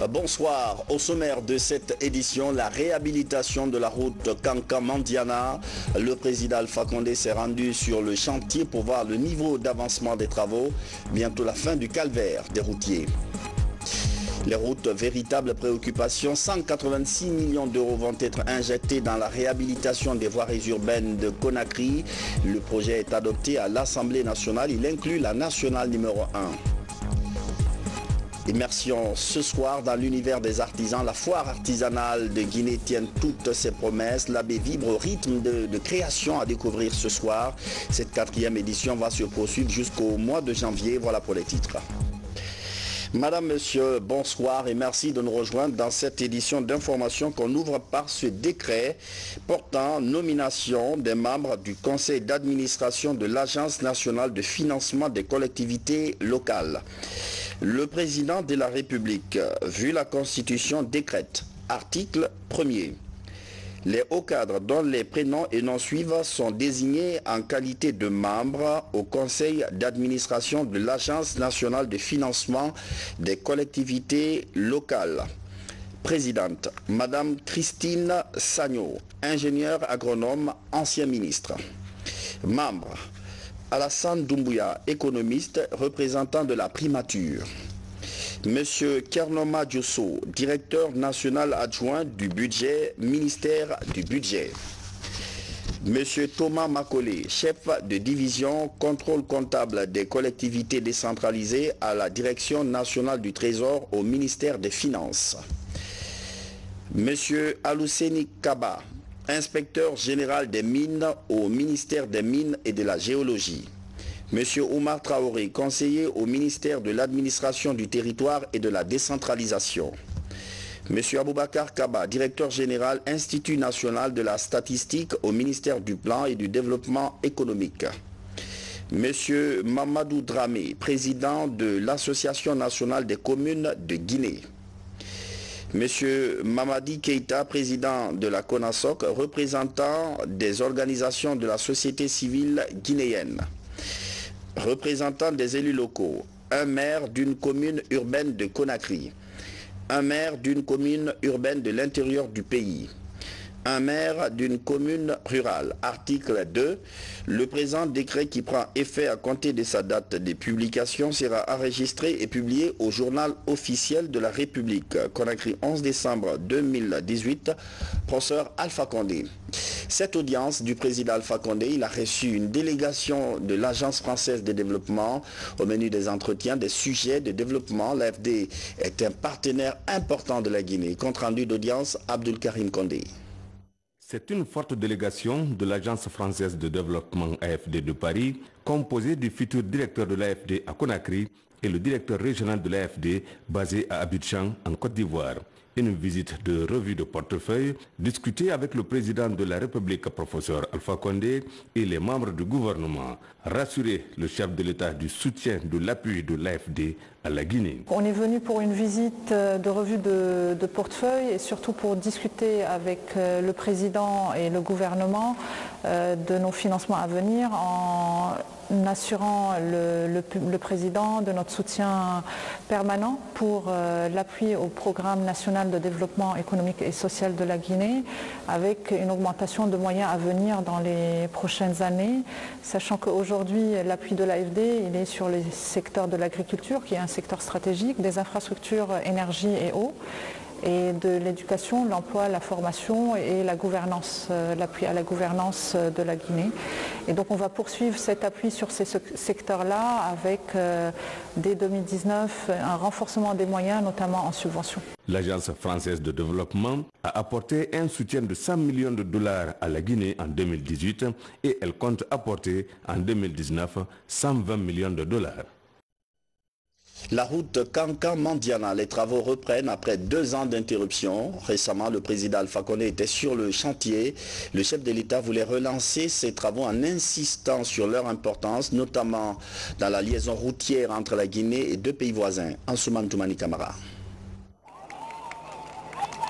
Bonsoir. Au sommaire de cette édition, la réhabilitation de la route Kankan-Mandiana. Le président Alpha Condé s'est rendu sur le chantier pour voir le niveau d'avancement des travaux. Bientôt la fin du calvaire des routiers. Les routes, véritable préoccupation, 186 millions d'euros vont être injectés dans la réhabilitation des voiries urbaines de Conakry. Le projet est adopté à l'Assemblée nationale. Il inclut la nationale numéro 1. Immersion ce soir dans l'univers des artisans. La foire artisanale de Guinée tient toutes ses promesses. La baie vibre au rythme de création à découvrir ce soir. Cette 4e édition va se poursuivre jusqu'au mois de janvier. Voilà pour les titres. Madame, Monsieur, bonsoir et merci de nous rejoindre dans cette édition d'information qu'on ouvre par ce décret portant nomination des membres du conseil d'administration de l'Agence nationale de financement des collectivités locales. Le président de la République, vu la Constitution, décrète, article 1er. Les hauts cadres dont les prénoms et noms suivent sont désignés en qualité de membres au conseil d'administration de l'Agence nationale de financement des collectivités locales. Présidente, Madame Christine Sagno, ingénieure agronome, ancien ministre. Membres, Alassane Doumbouya, économiste, représentant de la primature. Monsieur Kernoma Diosso, directeur national adjoint du budget, ministère du budget. Monsieur Thomas Makolé, chef de division contrôle comptable des collectivités décentralisées à la direction nationale du Trésor au ministère des Finances. Monsieur Alousseni Kaba, inspecteur général des mines au ministère des Mines et de la Géologie. Monsieur Oumar Traoré, conseiller au ministère de l'administration du territoire et de la décentralisation. Monsieur Aboubakar Kaba, directeur général Institut national de la statistique au ministère du plan et du développement économique. Monsieur Mamadou Dramé, président de l'Association nationale des communes de Guinée. Monsieur Mamadi Keïta, président de la CONASOC, représentant des organisations de la société civile guinéenne. Représentant des élus locaux, un maire d'une commune urbaine de Conakry, un maire d'une commune urbaine de l'intérieur du pays, un maire d'une commune rurale. Article 2. Le présent décret qui prend effet à compter de sa date de publication sera enregistré et publié au journal officiel de la République. Conakry, 11 décembre 2018, professeur Alpha Condé. Cette audience du président Alpha Condé, il a reçu une délégation de l'Agence française de développement au menu des entretiens des sujets de développement. L'AFD est un partenaire important de la Guinée. Compte rendu d'audience, Abdul Karim Condé. C'est une forte délégation de l'Agence française de développement AFD de Paris, composée du futur directeur de l'AFD à Conakry et le directeur régional de l'AFD basé à Abidjan en Côte d'Ivoire. Une visite de revue de portefeuille, discutée avec le président de la République, professeur Alpha Condé, et les membres du gouvernement, rassurer le chef de l'État du soutien de l'appui de l'AFD à la Guinée. On est venu pour une visite de revue de portefeuille et surtout pour discuter avec le président et le gouvernement de nos financements à venir en assurant le président de notre soutien permanent pour l'appui au programme national de développement économique et social de la Guinée avec une augmentation de moyens à venir dans les prochaines années, sachant qu'aujourd'hui l'appui de l'AFD il est sur les secteurs de l'agriculture qui est un secteur stratégique, des infrastructures énergie et eau, et de l'éducation, l'emploi, la formation et la gouvernance, l'appui à la gouvernance de la Guinée. Et donc on va poursuivre cet appui sur ces secteurs-là avec, dès 2019, un renforcement des moyens, notamment en subventions. L'Agence française de développement a apporté un soutien de 100 millions de dollars à la Guinée en 2018 et elle compte apporter en 2019 120 millions de dollars. La route Kankan-Mandiana, les travaux reprennent après 2 ans d'interruption. Récemment, le président Alpha Condé était sur le chantier. Le chef de l'État voulait relancer ces travaux en insistant sur leur importance, notamment dans la liaison routière entre la Guinée et 2 pays voisins. Ansoumane Toumani Camara.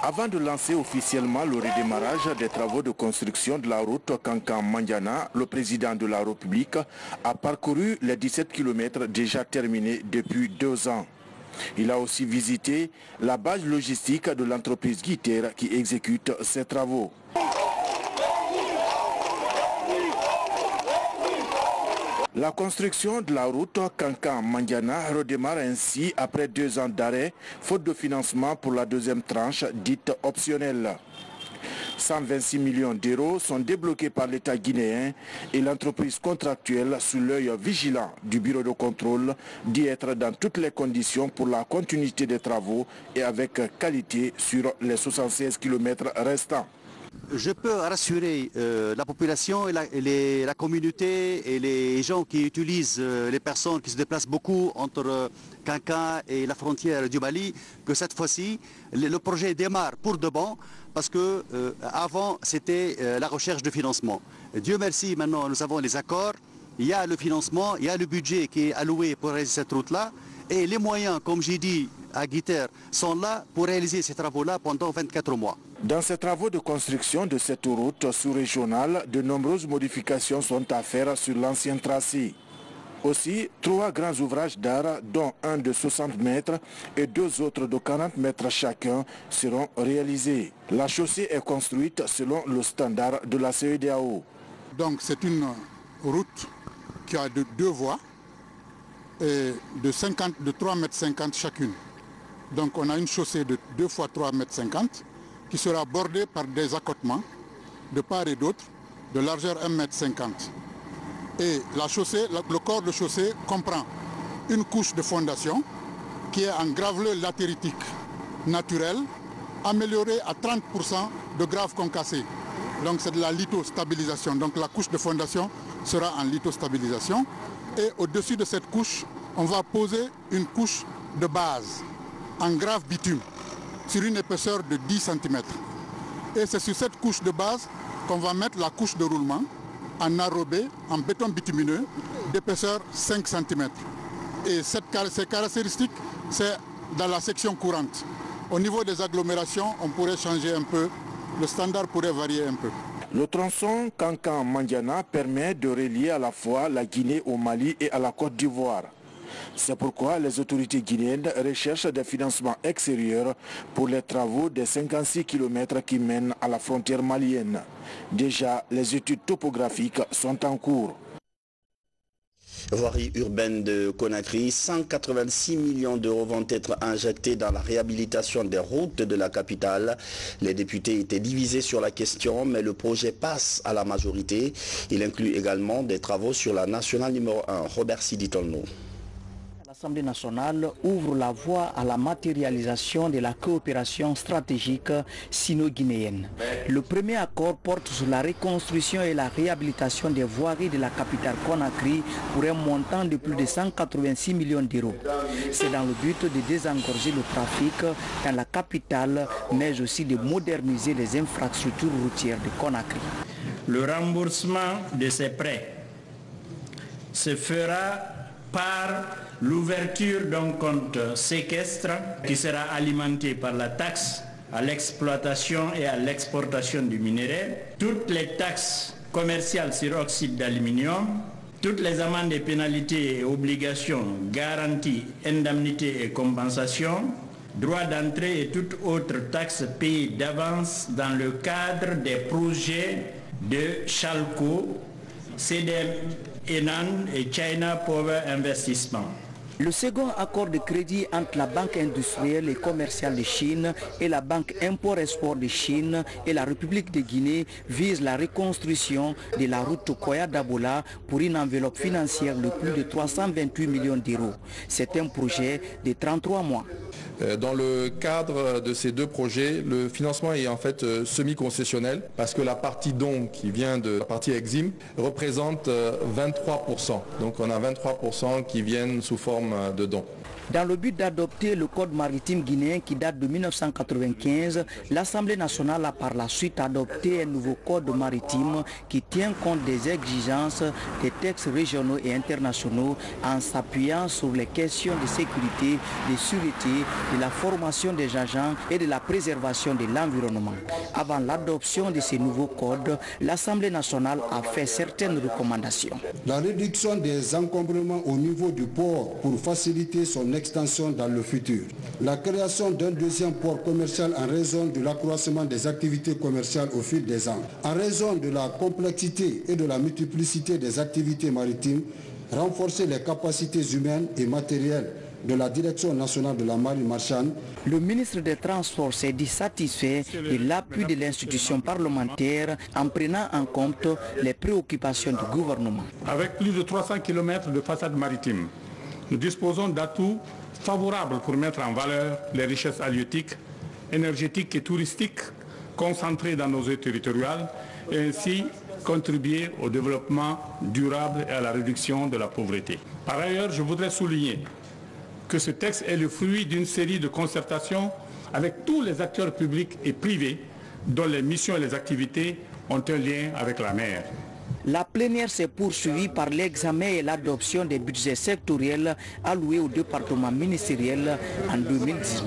Avant de lancer officiellement le redémarrage des travaux de construction de la route Kankan-Mandiana, le président de la République a parcouru les 17 km déjà terminés depuis 2 ans. Il a aussi visité la base logistique de l'entreprise Guiter qui exécute ces travaux. La construction de la route Kankan-Mandiana redémarre ainsi après 2 ans d'arrêt, faute de financement pour la deuxième tranche dite optionnelle. 126 millions d'euros sont débloqués par l'État guinéen et l'entreprise contractuelle sous l'œil vigilant du bureau de contrôle d'y être dans toutes les conditions pour la continuité des travaux et avec qualité sur les 76 km restants. Je peux rassurer la population et la communauté et les gens qui utilisent, les personnes qui se déplacent beaucoup entre Kankan et la frontière du Mali, que cette fois-ci, le projet démarre pour de bon, parce que avant c'était la recherche de financement. Dieu merci, maintenant nous avons les accords, il y a le financement, il y a le budget qui est alloué pour réaliser cette route-là, et les moyens, comme j'ai dit à Guiter, sont là pour réaliser ces travaux-là pendant 24 mois. Dans ces travaux de construction de cette route sous-régionale, de nombreuses modifications sont à faire sur l'ancien tracé. Aussi, 3 grands ouvrages d'art, dont un de 60 mètres et 2 autres de 40 mètres chacun, seront réalisés. La chaussée est construite selon le standard de la CEDEAO. Donc c'est une route qui a 2 voies et de 3,50 mètres chacune. Donc on a une chaussée de 2 fois 3,50 mètres qui sera bordée par des accotements de part et d'autre de largeur 1,50 mètre. Et la chaussée, le corps de chaussée comprend une couche de fondation qui est en graveleux latéritique naturel, améliorée à 30% de graves concassés. Donc c'est de la lithostabilisation. Donc la couche de fondation sera en lithostabilisation. Et au-dessus de cette couche, on va poser une couche de base en grave bitume sur une épaisseur de 10 cm. Et c'est sur cette couche de base qu'on va mettre la couche de roulement en enrobé, en béton bitumineux, d'épaisseur 5 cm. Et ces caractéristiques, c'est dans la section courante. Au niveau des agglomérations, on pourrait changer un peu, le standard pourrait varier un peu. Le tronçon Kankan-Mandiana permet de relier à la fois la Guinée au Mali et à la Côte d'Ivoire. C'est pourquoi les autorités guinéennes recherchent des financements extérieurs pour les travaux des 56 km qui mènent à la frontière malienne. Déjà, les études topographiques sont en cours. Voirie urbaine de Conakry, 186 millions d'euros vont être injectés dans la réhabilitation des routes de la capitale. Les députés étaient divisés sur la question, mais le projet passe à la majorité. Il inclut également des travaux sur la nationale numéro 1. Robert Siditolno. L'Assemblée nationale ouvre la voie à la matérialisation de la coopération stratégique sino-guinéenne. Le premier accord porte sur la reconstruction et la réhabilitation des voiries de la capitale Conakry pour un montant de plus de 186 millions d'euros. C'est dans le but de désengorger le trafic dans la capitale, mais aussi de moderniser les infrastructures routières de Conakry. Le remboursement de ces prêts se fera par l'ouverture d'un compte séquestre qui sera alimenté par la taxe à l'exploitation et à l'exportation du minerai, toutes les taxes commerciales sur oxyde d'aluminium, toutes les amendes et pénalités et obligations, garanties, indemnités et compensations, droits d'entrée et toute autre taxe payée d'avance dans le cadre des projets de Chalco, CDM Enan et China Power Investissement. Le second accord de crédit entre la Banque industrielle et commerciale de Chine et la Banque Import-Export de Chine et la République de Guinée vise la reconstruction de la route Koya-Dabola pour une enveloppe financière de plus de 328 millions d'euros. C'est un projet de 33 mois. Dans le cadre de ces 2 projets, le financement est en fait semi-concessionnel parce que la partie don qui vient de la partie Exim représente 23%. Donc on a 23% qui viennent sous forme de dons. Dans le but d'adopter le code maritime guinéen qui date de 1995, l'Assemblée nationale a par la suite adopté un nouveau code maritime qui tient compte des exigences des textes régionaux et internationaux en s'appuyant sur les questions de sécurité, de sûreté, de la formation des agents et de la préservation de l'environnement. Avant l'adoption de ces nouveaux codes, l'Assemblée nationale a fait certaines recommandations. La réduction des encombrements au niveau du port pour faciliter son extension dans le futur. La création d'un deuxième port commercial en raison de l'accroissement des activités commerciales au fil des ans. En raison de la complexité et de la multiplicité des activités maritimes, renforcer les capacités humaines et matérielles de la Direction nationale de la marine marchande. Le ministre des Transports s'est dit satisfait de l'appui de l'institution parlementaire en prenant en compte les préoccupations du gouvernement. Avec plus de 300 km de façade maritime, nous disposons d'atouts favorables pour mettre en valeur les richesses halieutiques, énergétiques et touristiques concentrées dans nos eaux territoriales et ainsi contribuer au développement durable et à la réduction de la pauvreté. Par ailleurs, je voudrais souligner que ce texte est le fruit d'une série de concertations avec tous les acteurs publics et privés dont les missions et les activités ont un lien avec la mer. La plénière s'est poursuivie par l'examen et l'adoption des budgets sectoriels alloués au département ministériel en 2019.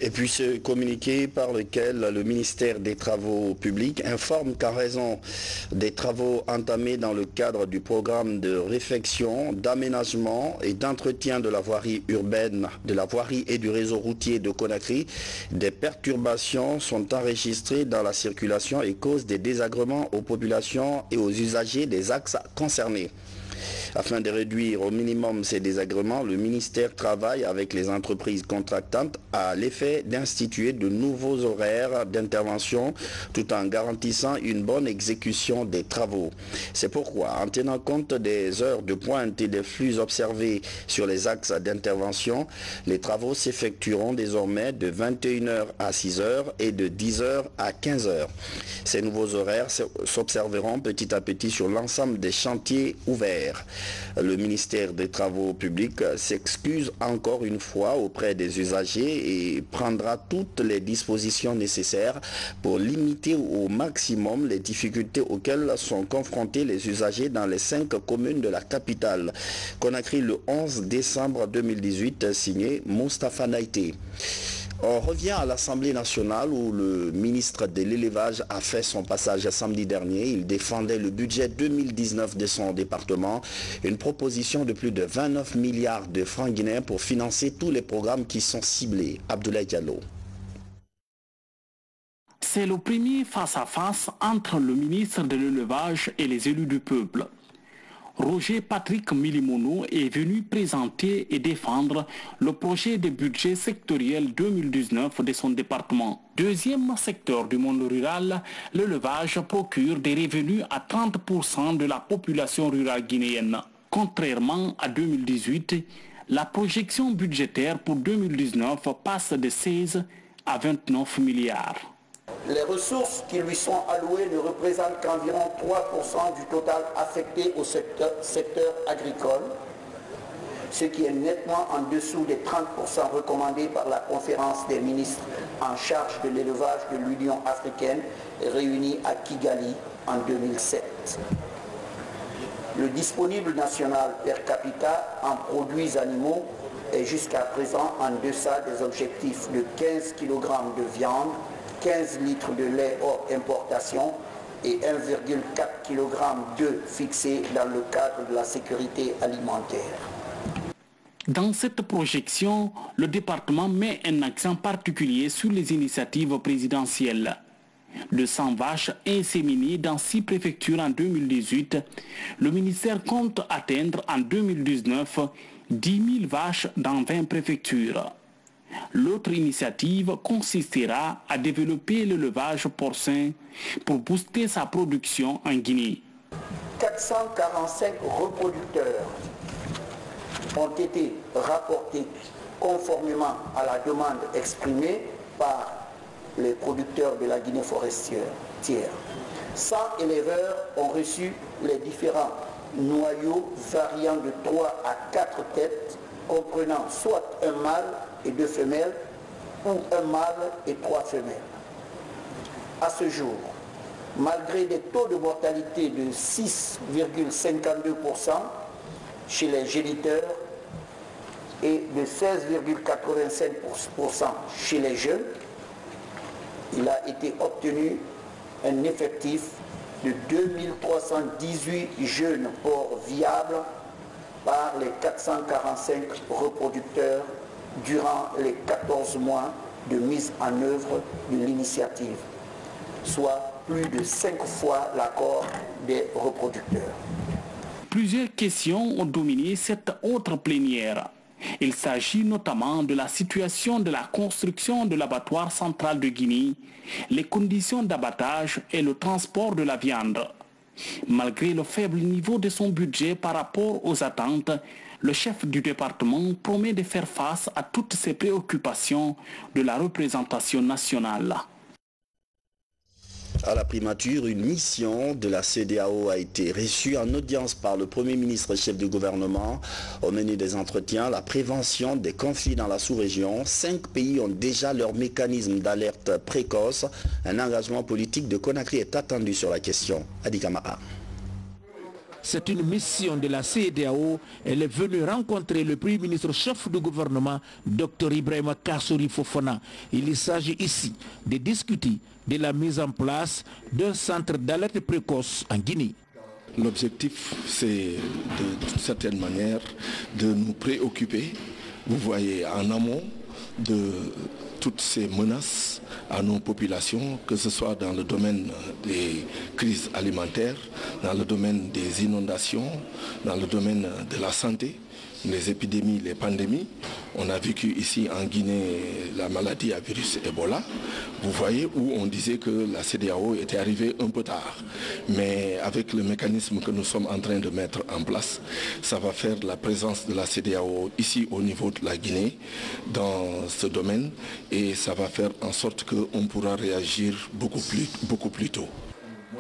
Et puis ce communiqué par lequel le ministère des Travaux publics informe qu'en raison des travaux entamés dans le cadre du programme de réfection, d'aménagement et d'entretien de la voirie urbaine, de la voirie et du réseau routier de Conakry, des perturbations sont enregistrées dans la circulation et causent des désagréments aux populations et aux usagers des axes concernés. Afin de réduire au minimum ces désagréments, le ministère travaille avec les entreprises contractantes à l'effet d'instituer de nouveaux horaires d'intervention tout en garantissant une bonne exécution des travaux. C'est pourquoi, en tenant compte des heures de pointe et des flux observés sur les axes d'intervention, les travaux s'effectueront désormais de 21h à 6h et de 10h à 15h. Ces nouveaux horaires s'observeront petit à petit sur l'ensemble des chantiers ouverts. Le ministère des Travaux publics s'excuse encore une fois auprès des usagers et prendra toutes les dispositions nécessaires pour limiter au maximum les difficultés auxquelles sont confrontés les usagers dans les 5 communes de la capitale. Conakry le 11 décembre 2018, signé Moustapha Naïté. On revient à l'Assemblée nationale où le ministre de l'élevage a fait son passage samedi dernier. Il défendait le budget 2019 de son département, une proposition de plus de 29 milliards de francs guinéens pour financer tous les programmes qui sont ciblés. Abdoulaye Diallo. C'est le premier face-à-face entre le ministre de l'élevage et les élus du peuple. Roger Patrick Milimono est venu présenter et défendre le projet de budget sectoriel 2019 de son département. Deuxième secteur du monde rural, l'élevage procure des revenus à 30% de la population rurale guinéenne. Contrairement à 2018, la projection budgétaire pour 2019 passe de 16 à 29 milliards. Les ressources qui lui sont allouées ne représentent qu'environ 3% du total affecté au secteur agricole, ce qui est nettement en dessous des 30% recommandés par la conférence des ministres en charge de l'élevage de l'Union africaine réunie à Kigali en 2007. Le disponible national per capita en produits animaux est jusqu'à présent en deçà des objectifs de 15 kg de viande, 15 litres de lait hors importation et 1,4 kg d'œufs fixés dans le cadre de la sécurité alimentaire. Dans cette projection, le département met un accent particulier sur les initiatives présidentielles. De 100 vaches inséminées dans 6 préfectures en 2018, le ministère compte atteindre en 2019 10 000 vaches dans 20 préfectures. L'autre initiative consistera à développer l'élevage porcin pour booster sa production en Guinée. 445 reproducteurs ont été rapportés conformément à la demande exprimée par les producteurs de la Guinée forestière. 100 éleveurs ont reçu les différents noyaux variant de 3 à 4 têtes, comprenant soit un mâle et 2 femelles, ou un mâle et 3 femelles. À ce jour, malgré des taux de mortalité de 6,52% chez les géniteurs et de 16,85% chez les jeunes, il a été obtenu un effectif de 2318 jeunes porcs viables par les 445 reproducteurs durant les 14 mois de mise en œuvre de l'initiative, soit plus de 5 fois l'accord des reproducteurs. Plusieurs questions ont dominé cette autre plénière. Il s'agit notamment de la situation de la construction de l'abattoir central de Guinée, les conditions d'abattage et le transport de la viande. Malgré le faible niveau de son budget par rapport aux attentes, le chef du département promet de faire face à toutes ces préoccupations de la représentation nationale. À la primature, une mission de la CEDEAO a été reçue en audience par le Premier ministre chef du gouvernement. Au menu des entretiens, la prévention des conflits dans la sous-région. 5 pays ont déjà leur mécanisme d'alerte précoce. Un engagement politique de Conakry est attendu sur la question. Adi Kamara. C'est une mission de la CEDEAO. Elle est venue rencontrer le Premier ministre chef du gouvernement, Dr Ibrahima Kassory Fofana. Il s'agit ici de discuter de la mise en place d'un centre d'alerte précoce en Guinée. L'objectif, c'est d'une certaine manière de nous préoccuper, vous voyez, en amont de toutes ces menaces à nos populations, que ce soit dans le domaine des crises alimentaires, dans le domaine des inondations, dans le domaine de la santé, les épidémies, les pandémies. On a vécu ici en Guinée la maladie à virus Ebola. Vous voyez, où on disait que la CEDEAO était arrivée un peu tard. Mais avec le mécanisme que nous sommes en train de mettre en place, ça va faire la présence de la CEDEAO ici au niveau de la Guinée dans ce domaine, et ça va faire en sorte qu'on pourra réagir beaucoup plus tôt.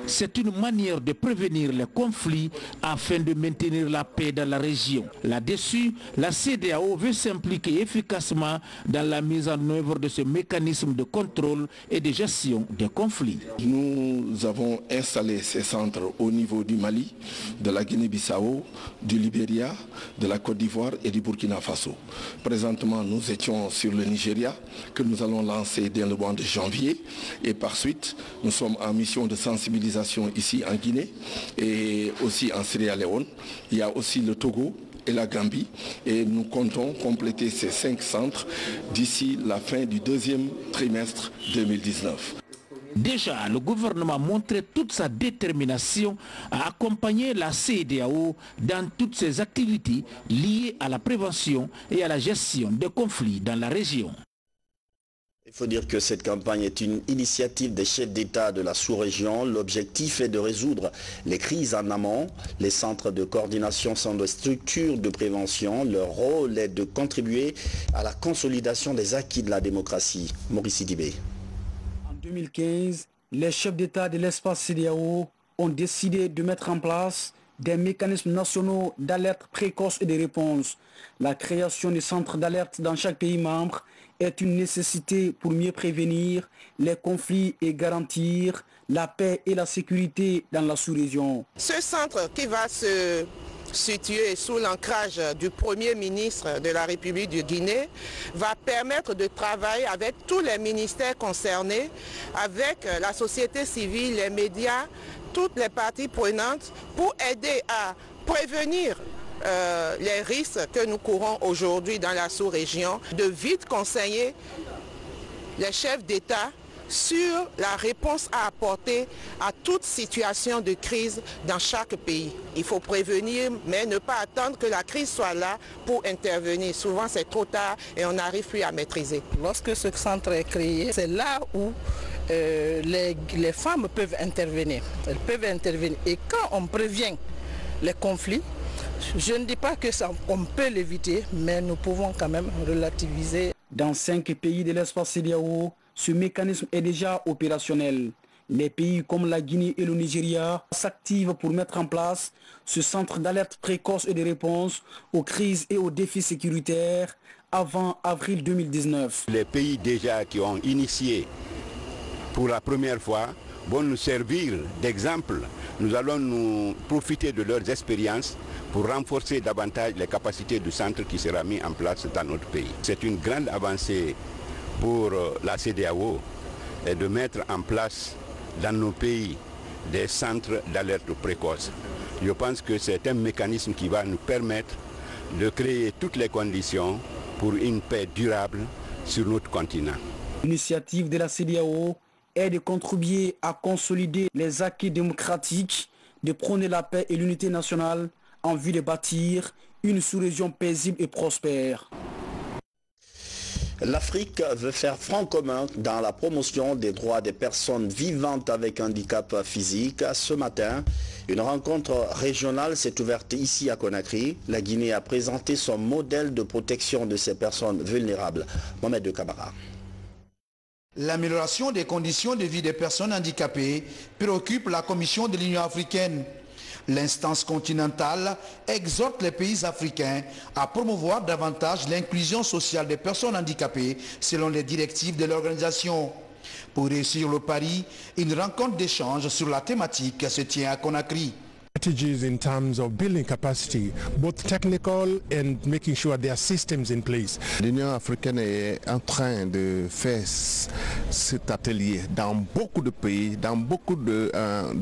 C'est une manière de prévenir les conflits afin de maintenir la paix dans la région. Là-dessus, la CEDEAO veut s'impliquer efficacement dans la mise en œuvre de ce mécanisme de contrôle et de gestion des conflits. Nous avons installé ces centres au niveau du Mali, de la Guinée-Bissau, du Libéria, de la Côte d'Ivoire et du Burkina Faso. Présentement, nous étions sur le Nigeria, que nous allons lancer dès le mois de janvier. Et par suite, nous sommes en mission de sensibilisation ici en Guinée et aussi en Sierra Leone. Il y a aussi le Togo et la Gambie, et nous comptons compléter ces 5 centres d'ici la fin du 2e trimestre 2019. Déjà, le gouvernement montrait toute sa détermination à accompagner la CEDEAO dans toutes ses activités liées à la prévention et à la gestion des conflits dans la région. Il faut dire que cette campagne est une initiative des chefs d'État de la sous-région. L'objectif est de résoudre les crises en amont. Les centres de coordination sont des structures de prévention. Leur rôle est de contribuer à la consolidation des acquis de la démocratie. Maurice Sidibé. En 2015, les chefs d'État de l'espace CEDEAO ont décidé de mettre en place des mécanismes nationaux d'alerte précoce et de réponse. La création des centres d'alerte dans chaque pays membre est une nécessité pour mieux prévenir les conflits et garantir la paix et la sécurité dans la sous-région. Ce centre qui va se situé sous l'ancrage du Premier ministre de la République de Guinée va permettre de travailler avec tous les ministères concernés, avec la société civile, les médias, toutes les parties prenantes pour aider à prévenir les risques que nous courons aujourd'hui dans la sous-région, de vite conseiller les chefs d'État sur la réponse à apporter à toute situation de crise dans chaque pays. Il faut prévenir, mais ne pas attendre que la crise soit là pour intervenir. Souvent, c'est trop tard et on n'arrive plus à maîtriser. Lorsque ce centre est créé, c'est là où les femmes peuvent intervenir. Elles peuvent intervenir. Et quand on prévient les conflits, je ne dis pas que ça, on peut l'éviter, mais nous pouvons quand même relativiser. Dans 5 pays de l'espace CEDEAO, ce mécanisme est déjà opérationnel. Les pays comme la Guinée et le Nigeria s'activent pour mettre en place ce centre d'alerte précoce et de réponse aux crises et aux défis sécuritaires avant avril 2019. Les pays déjà qui ont initié pour la première fois vont nous servir d'exemple. Nous allons nous profiter de leurs expériences pour renforcer davantage les capacités du centre qui sera mis en place dans notre pays. C'est une grande avancée pour la CEDEAO et de mettre en place dans nos pays des centres d'alerte précoce. Je pense que c'est un mécanisme qui va nous permettre de créer toutes les conditions pour une paix durable sur notre continent. L'initiative de la CEDEAO est de contribuer à consolider les acquis démocratiques, de prôner la paix et l'unité nationale en vue de bâtir une sous-région paisible et prospère. L'Afrique veut faire front commun dans la promotion des droits des personnes vivantes avec handicap physique. Ce matin, une rencontre régionale s'est ouverte ici à Conakry. La Guinée a présenté son modèle de protection de ces personnes vulnérables. Mohamed de Camara. L'amélioration des conditions de vie des personnes handicapées préoccupe la Commission de l'Union africaine. L'instance continentale exhorte les pays africains à promouvoir davantage l'inclusion sociale des personnes handicapées selon les directives de l'organisation. Pour réussir le pari, une rencontre d'échange sur la thématique se tient à Conakry. Strategies in terms of building capacity, both technical and making sure there are systems in place. L'Union africaine est en train de faire cet atelier dans beaucoup de pays, dans beaucoup de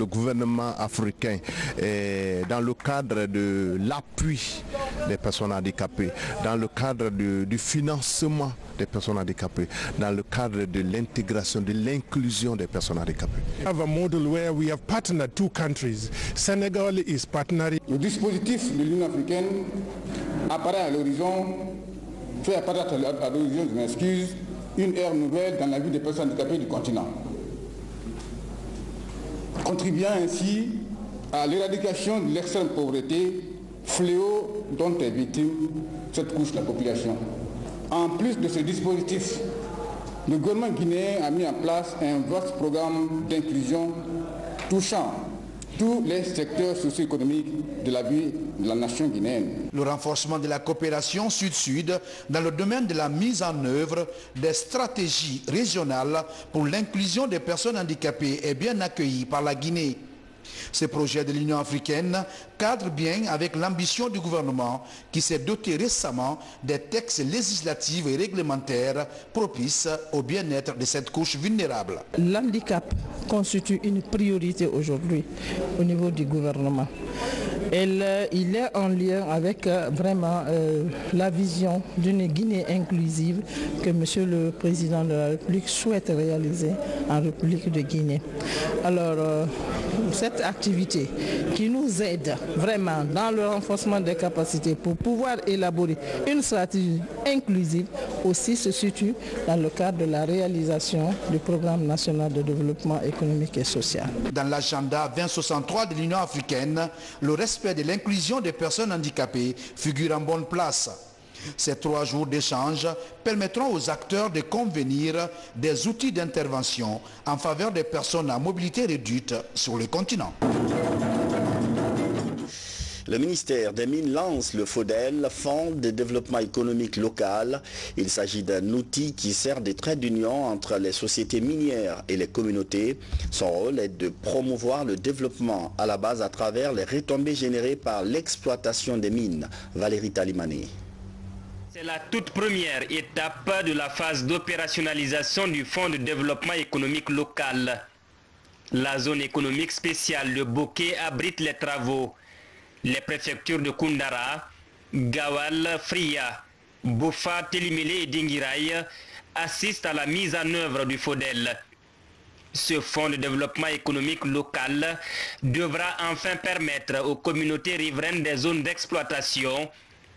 gouvernements africains, et dans le cadre de l'appui des personnes handicapées, dans le cadre du financement des personnes handicapées, dans le cadre de l'intégration, de l'inclusion des personnes handicapées. We have a model where we have partnered two countries. Senegal is partnering. Le dispositif de l'Union africaine apparaît à l'horizon, fait apparaître à l'horizon, je m'excuse, une ère nouvelle dans la vie des personnes handicapées du continent, contribuant ainsi à l'éradication de l'extrême pauvreté, fléau dont est victime cette couche de la population. En plus de ce dispositif, le gouvernement guinéen a mis en place un vaste programme d'inclusion touchant tous les secteurs socio-économiques de la vie de la nation guinéenne. Le renforcement de la coopération sud-sud dans le domaine de la mise en œuvre des stratégies régionales pour l'inclusion des personnes handicapées est bien accueilli par la Guinée. Ce projet de l'Union africaine cadre bien avec l'ambition du gouvernement qui s'est doté récemment des textes législatifs et réglementaires propices au bien-être de cette couche vulnérable. L'handicap constitue une priorité aujourd'hui au niveau du gouvernement. Il est en lien avec vraiment la vision d'une Guinée inclusive que Monsieur le Président de la République souhaite réaliser en République de Guinée. Alors, cette activité qui nous aide vraiment dans le renforcement des capacités pour pouvoir élaborer une stratégie inclusive aussi se situe dans le cadre de la réalisation du programme national de développement économique et social. Dans l'agenda 2063 de l'Union africaine, le respect de l'inclusion des personnes handicapées figure en bonne place. Ces 3 jours d'échange permettront aux acteurs de convenir des outils d'intervention en faveur des personnes à mobilité réduite sur le continent. Le ministère des Mines lance le FODEL, Fonds de développement économique local. Il s'agit d'un outil qui sert de trait d'union entre les sociétés minières et les communautés. Son rôle est de promouvoir le développement à la base à travers les retombées générées par l'exploitation des mines. Valérie Talimani. C'est la toute première étape de la phase d'opérationnalisation du Fonds de développement économique local. La zone économique spéciale de Bokeh abrite les travaux. Les préfectures de Koundara, Gawal, Fria, Boufa, Télimélé et Dinguiraï assistent à la mise en œuvre du FODEL. Ce fonds de développement économique local devra enfin permettre aux communautés riveraines des zones d'exploitation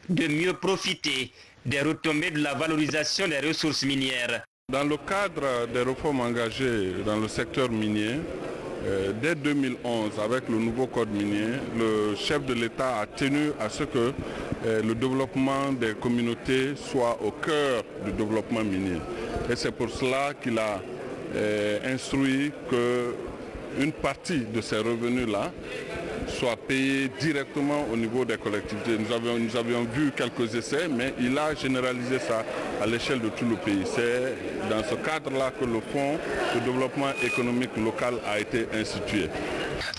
de mieux profiter des retombées de la valorisation des ressources minières. Dans le cadre des réformes engagées dans le secteur minier, dès 2011, avec le nouveau code minier, le chef de l'État a tenu à ce que le développement des communautés soit au cœur du développement minier. Et c'est pour cela qu'il a instruit qu'une partie de ces revenus-là soit payée directement au niveau des collectivités. Nous avions vu quelques essais, mais il a généralisé ça à l'échelle de tout le pays. C'est dans ce cadre-là que le Fonds de développement économique local a été institué.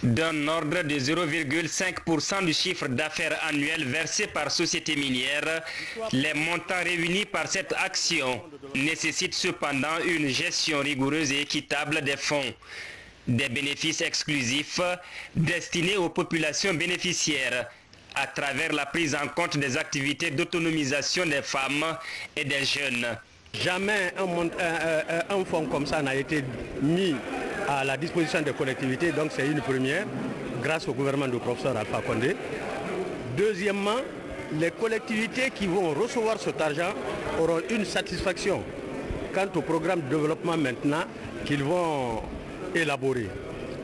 D'un ordre de 0,5% du chiffre d'affaires annuel versé par société minière, les montants réunis par cette action nécessitent cependant une gestion rigoureuse et équitable des fonds. Des bénéfices exclusifs destinés aux populations bénéficiaires à travers la prise en compte des activités d'autonomisation des femmes et des jeunes. Jamais un fonds comme ça n'a été mis à la disposition des collectivités, donc c'est une première, grâce au gouvernement du professeur Alpha Condé. Deuxièmement, les collectivités qui vont recevoir cet argent auront une satisfaction quant au programme de développement maintenant qu'ils vont élaborer.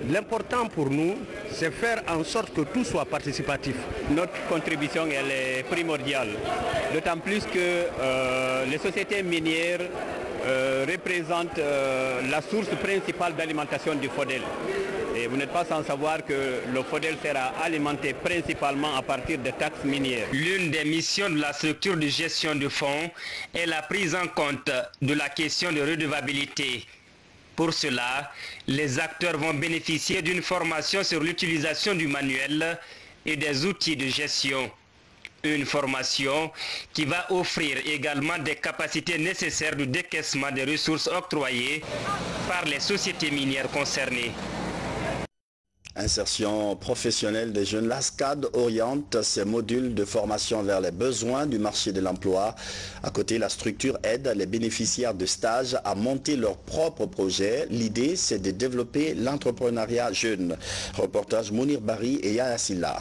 L'important pour nous, c'est faire en sorte que tout soit participatif. Notre contribution elle est primordiale, d'autant plus que les sociétés minières représentent la source principale d'alimentation du FODEL. Et vous n'êtes pas sans savoir que le FODEL sera alimenté principalement à partir des taxes minières. L'une des missions de la structure de gestion du fonds est la prise en compte de la question de redevabilité. Pour cela, les acteurs vont bénéficier d'une formation sur l'utilisation du manuel et des outils de gestion. Une formation qui va offrir également des capacités nécessaires de décaissement des ressources octroyées par les sociétés minières concernées. Insertion professionnelle des jeunes, l'ASCAD oriente ses modules de formation vers les besoins du marché de l'emploi. À côté, la structure aide les bénéficiaires de stages à monter leur propre projet. L'idée, c'est de développer l'entrepreneuriat jeune. Reportage Mounir Bari et Yaya Silla.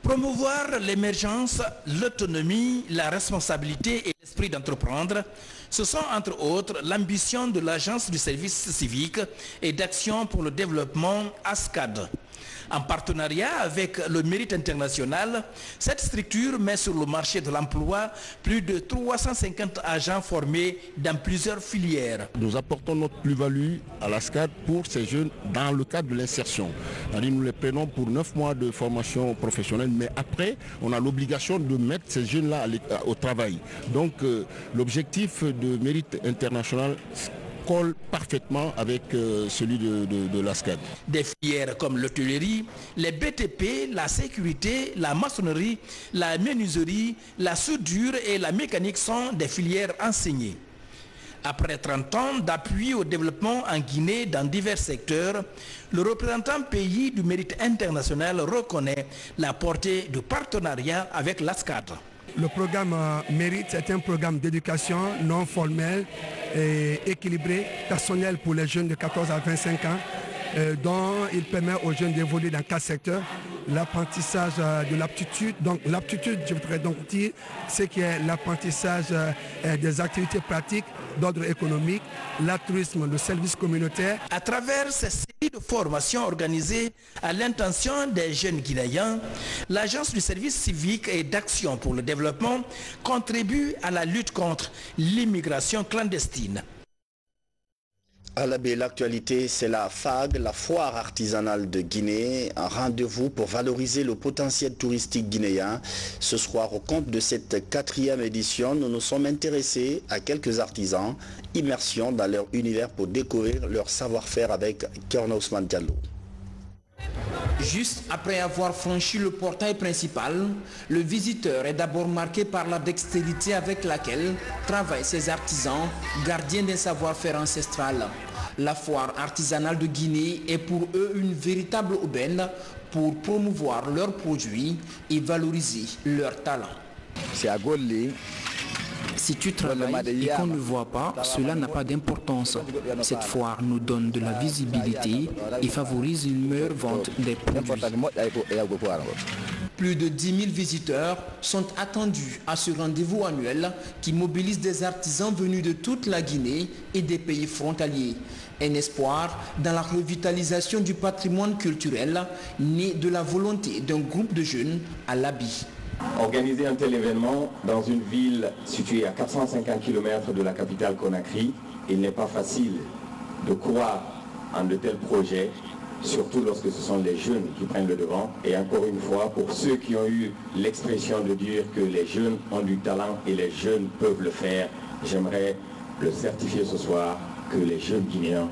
Promouvoir l'émergence, l'autonomie, la responsabilité et l'esprit d'entreprendre, ce sont entre autres l'ambition de l'Agence du service civique et d'action pour le développement ASCAD. En partenariat avec le Mérite International, cette structure met sur le marché de l'emploi plus de 350 agents formés dans plusieurs filières. Nous apportons notre plus-value à l'ASCAD pour ces jeunes dans le cadre de l'insertion. Nous les prenons pour 9 mois de formation professionnelle, mais après, on a l'obligation de mettre ces jeunes-là au travail. Donc l'objectif de Mérite International colle parfaitement avec celui de l'ASCAD. Des filières comme l'hôtellerie, les BTP, la sécurité, la maçonnerie, la menuiserie, la soudure et la mécanique sont des filières enseignées. Après 30 ans d'appui au développement en Guinée dans divers secteurs, le représentant pays du Mérite International reconnaît la portée du partenariat avec l'ASCAD. Le programme Mérite est un programme d'éducation non formelle et équilibré, personnel pour les jeunes de 14 à 25 ans, dont il permet aux jeunes d'évoluer dans 4 secteurs. L'apprentissage de l'aptitude, donc l'aptitude, je voudrais donc dire, c'est qui est l'apprentissage des activités pratiques d'ordre économique, l'altruisme, le service communautaire. À travers ces séries de formations organisées à l'intention des jeunes Guinéens, l'Agence du service civique et d'action pour le développement contribue à la lutte contre l'immigration clandestine. À la baie, l'actualité, c'est la FAG, la foire artisanale de Guinée, un rendez-vous pour valoriser le potentiel touristique guinéen. Ce soir, au compte de cette 4e édition, nous nous sommes intéressés à quelques artisans, immersion dans leur univers pour découvrir leur savoir-faire avec Kerna Ousmane Diallo. Juste après avoir franchi le portail principal, le visiteur est d'abord marqué par la dextérité avec laquelle travaillent ces artisans, gardiens d'un savoir-faire ancestral. La foire artisanale de Guinée est pour eux une véritable aubaine pour promouvoir leurs produits et valoriser leurs talents. C'est à Golé. Si tu travailles et qu'on ne voit pas, cela n'a pas d'importance. Cette foire nous donne de la visibilité et favorise une meilleure vente des produits. Plus de 10 000 visiteurs sont attendus à ce rendez-vous annuel qui mobilise des artisans venus de toute la Guinée et des pays frontaliers. Un espoir dans la revitalisation du patrimoine culturel né de la volonté d'un groupe de jeunes à l'habit. Organiser un tel événement dans une ville située à 450 km de la capitale Conakry, il n'est pas facile de croire en de tels projets, surtout lorsque ce sont les jeunes qui prennent le devant. Et encore une fois, pour ceux qui ont eu l'expression de dire que les jeunes ont du talent et les jeunes peuvent le faire, j'aimerais le certifier ce soir que les jeunes Guinéens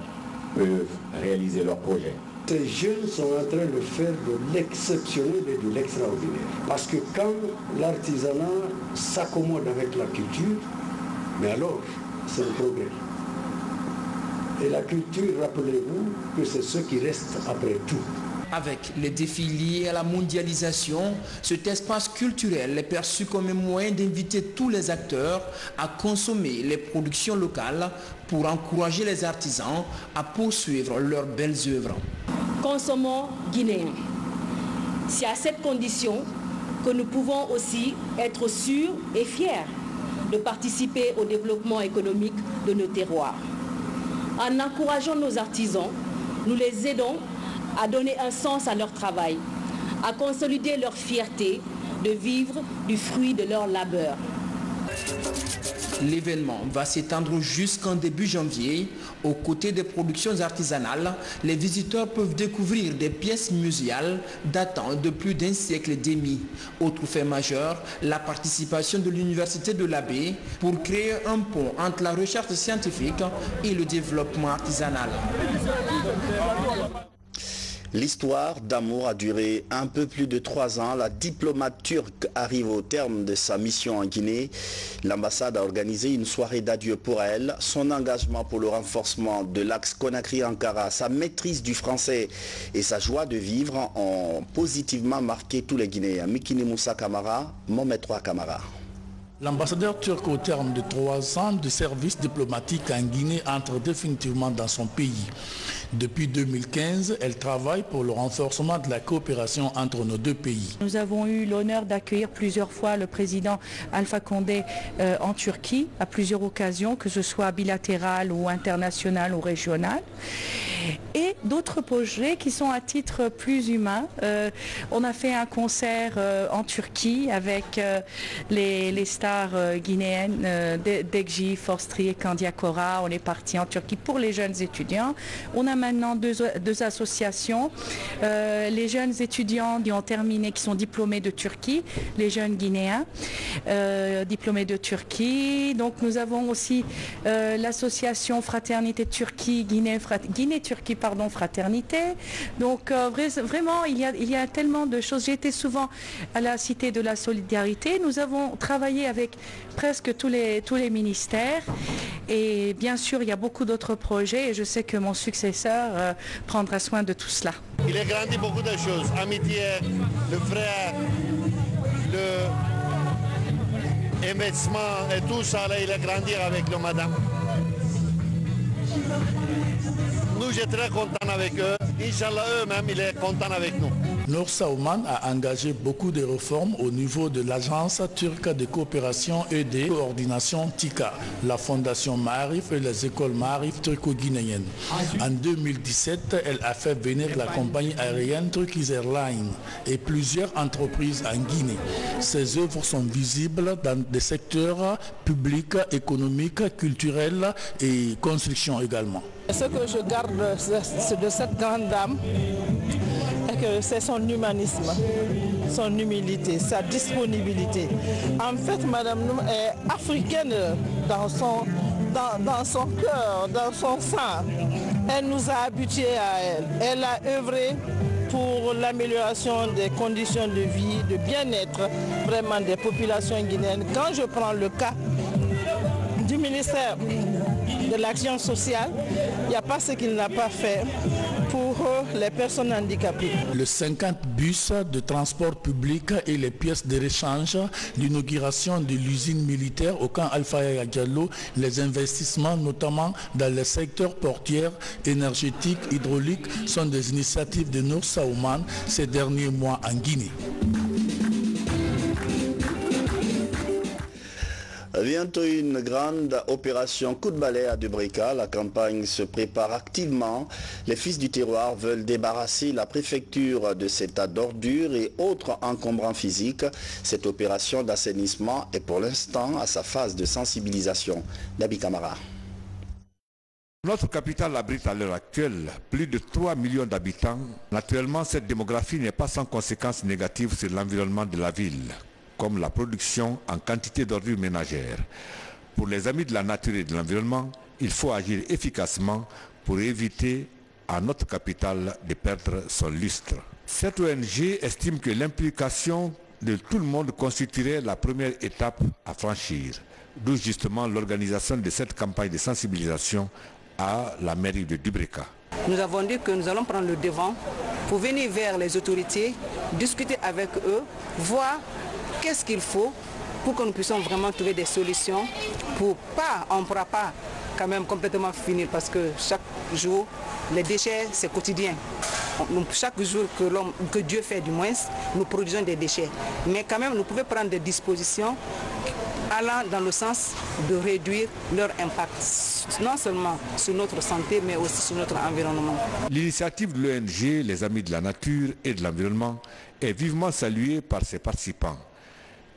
peuvent réaliser leurs projets. Ces jeunes sont en train de faire de l'exceptionnel et de l'extraordinaire. Parce que quand l'artisanat s'accommode avec la culture, mais alors c'est un progrès. Et la culture, rappelez-vous que c'est ce qui reste après tout. Avec les défis liés à la mondialisation, cet espace culturel est perçu comme un moyen d'inviter tous les acteurs à consommer les productions locales pour encourager les artisans à poursuivre leurs belles œuvres. Consommons guinéens. C'est à cette condition que nous pouvons aussi être sûrs et fiers de participer au développement économique de nos terroirs. En encourageant nos artisans, nous les aidons à donner un sens à leur travail, à consolider leur fierté de vivre du fruit de leur labeur. L'événement va s'étendre jusqu'en début janvier. Aux côtés des productions artisanales, les visiteurs peuvent découvrir des pièces muséales datant de plus d'un siècle et demi. Autre fait majeur, la participation de l'Université de l'Abbé pour créer un pont entre la recherche scientifique et le développement artisanal. L'histoire d'amour a duré un peu plus de 3 ans. La diplomate turque arrive au terme de sa mission en Guinée. L'ambassade a organisé une soirée d'adieu pour elle. Son engagement pour le renforcement de l'axe Conakry-Ankara, sa maîtrise du français et sa joie de vivre ont positivement marqué tous les Guinéens. Mikini Moussa Kamara, Mohamed III Kamara. L'ambassadeur turc, au terme de 3 ans de service diplomatique en Guinée, entre définitivement dans son pays. Depuis 2015, elle travaille pour le renforcement de la coopération entre nos deux pays. Nous avons eu l'honneur d'accueillir plusieurs fois le président Alpha Condé en Turquie, à plusieurs occasions, que ce soit bilatéral ou international ou régional. Et d'autres projets qui sont à titre plus humain. On a fait un concert en Turquie avec les stars guinéennes Degji, Forstri et Kandiakora. On est parti en Turquie pour les jeunes étudiants. On a maintenant deux associations. Les jeunes étudiants qui ont terminé, qui sont diplômés de Turquie, les jeunes Guinéens diplômés de Turquie. Donc nous avons aussi l'association Fraternité Turquie, Guinée-Turquie, pardon, Fraternité. Donc vraiment, il y a tellement de choses. J'ai été souvent à la Cité de la Solidarité. Nous avons travaillé avec presque tous les ministères. Et bien sûr, il y a beaucoup d'autres projets et je sais que mon successeur prendra soin de tout cela. Il a grandi beaucoup de choses. Amitié, le frère, le investissement et tout ça, là, il a grandi avec le madame. Nous, je suis très content avec eux. Inch'Allah, eux-mêmes, ils sont contents avec nous. Nour Saouman a engagé beaucoup de réformes au niveau de l'Agence turque de coopération et de coordination TICA, la Fondation Maarif et les écoles Maarif turco-guinéennes. En 2017, elle a fait venir la compagnie aérienne Turkish Airlines et plusieurs entreprises en Guinée. Ces œuvres sont visibles dans des secteurs publics, économiques, culturels et construction également. Ce que je garde de cette grande dame, c'est son humanisme, son humilité, sa disponibilité. En fait, Madame Noum est africaine dans son cœur, dans son sang. Elle nous a habitués à elle. Elle a œuvré pour l'amélioration des conditions de vie, de bien-être vraiment des populations guinéennes. Quand je prends le cas du ministère de l'Action sociale, il n'y a pas ce qu'il n'a pas fait pour les personnes handicapées. Le 50 bus de transport public et les pièces de rechange, l'inauguration de l'usine militaire au camp Alpha Diallo, les investissements notamment dans les secteurs portuaires, énergétiques, hydrauliques sont des initiatives de Nour Saouman ces derniers mois en Guinée. Bientôt une grande opération coup de balai à Dubrika. La campagne se prépare activement. Les fils du terroir veulent débarrasser la préfecture de cet tas d'ordures et autres encombrants physiques. Cette opération d'assainissement est pour l'instant à sa phase de sensibilisation. Dabi Kamara. Notre capitale abrite à l'heure actuelle plus de 3 millions d'habitants. Naturellement, cette démographie n'est pas sans conséquences négatives sur l'environnement de la ville, comme la production en quantité d'ordures ménagères. Pour les amis de la nature et de l'environnement, il faut agir efficacement pour éviter à notre capitale de perdre son lustre. Cette ONG estime que l'implication de tout le monde constituerait la première étape à franchir, d'où justement l'organisation de cette campagne de sensibilisation à la mairie de Dubrika. Nous avons dit que nous allons prendre le devant pour venir vers les autorités, discuter avec eux, voir qu'est-ce qu'il faut pour que nous puissions vraiment trouver des solutions on ne pourra pas quand même complètement finir parce que chaque jour, les déchets, c'est quotidien. Chaque jour que Dieu fait du moins, nous produisons des déchets. Mais quand même, nous pouvons prendre des dispositions allant dans le sens de réduire leur impact, non seulement sur notre santé, mais aussi sur notre environnement. L'initiative de l'ONG Les Amis de la Nature et de l'Environnement est vivement saluée par ses participants.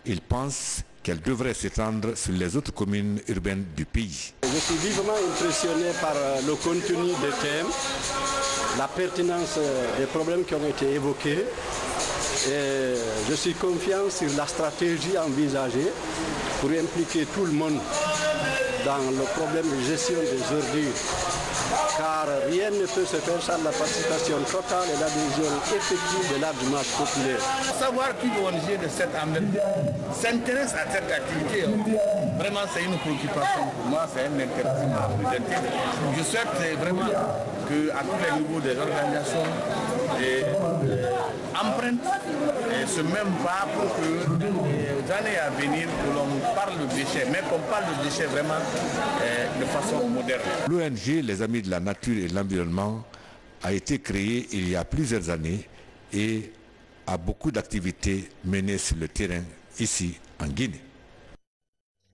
Ils pensent qu'elle devrait s'étendre sur les autres communes urbaines du pays. Je suis vivement impressionné par le contenu des thèmes, la pertinence des problèmes qui ont été évoqués. Et je suis confiant sur la stratégie envisagée pour impliquer tout le monde dans le problème de gestion des ordures. Car rien ne peut se faire sans la participation totale et l'adhésion effective de large masse populaire. Savoir qu'une ONG de cette amène s'intéresse à cette activité, vraiment c'est une préoccupation pour moi, c'est un intérêt. Je souhaite vraiment qu'à tous les niveaux des organisations empruntent ce même pas pour que les années à venir que l'on parle de déchets, mais qu'on parle de déchets vraiment de façon moderne. L'ONG Les Amis de la Nature et de l'Environnement a été créée il y a plusieurs années et a beaucoup d'activités menées sur le terrain ici en Guinée.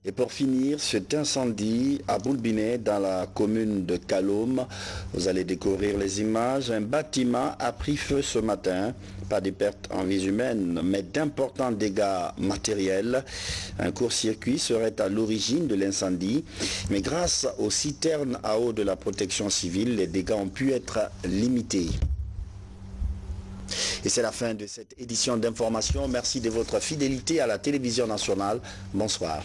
Et pour finir, cet incendie à Boulbinet dans la commune de Kalom, vous allez découvrir les images. Un bâtiment a pris feu ce matin, pas de pertes en vies humaines, mais d'importants dégâts matériels. Un court-circuit serait à l'origine de l'incendie, mais grâce aux citernes à eau de la protection civile, les dégâts ont pu être limités. Et c'est la fin de cette édition d'information. Merci de votre fidélité à la télévision nationale. Bonsoir.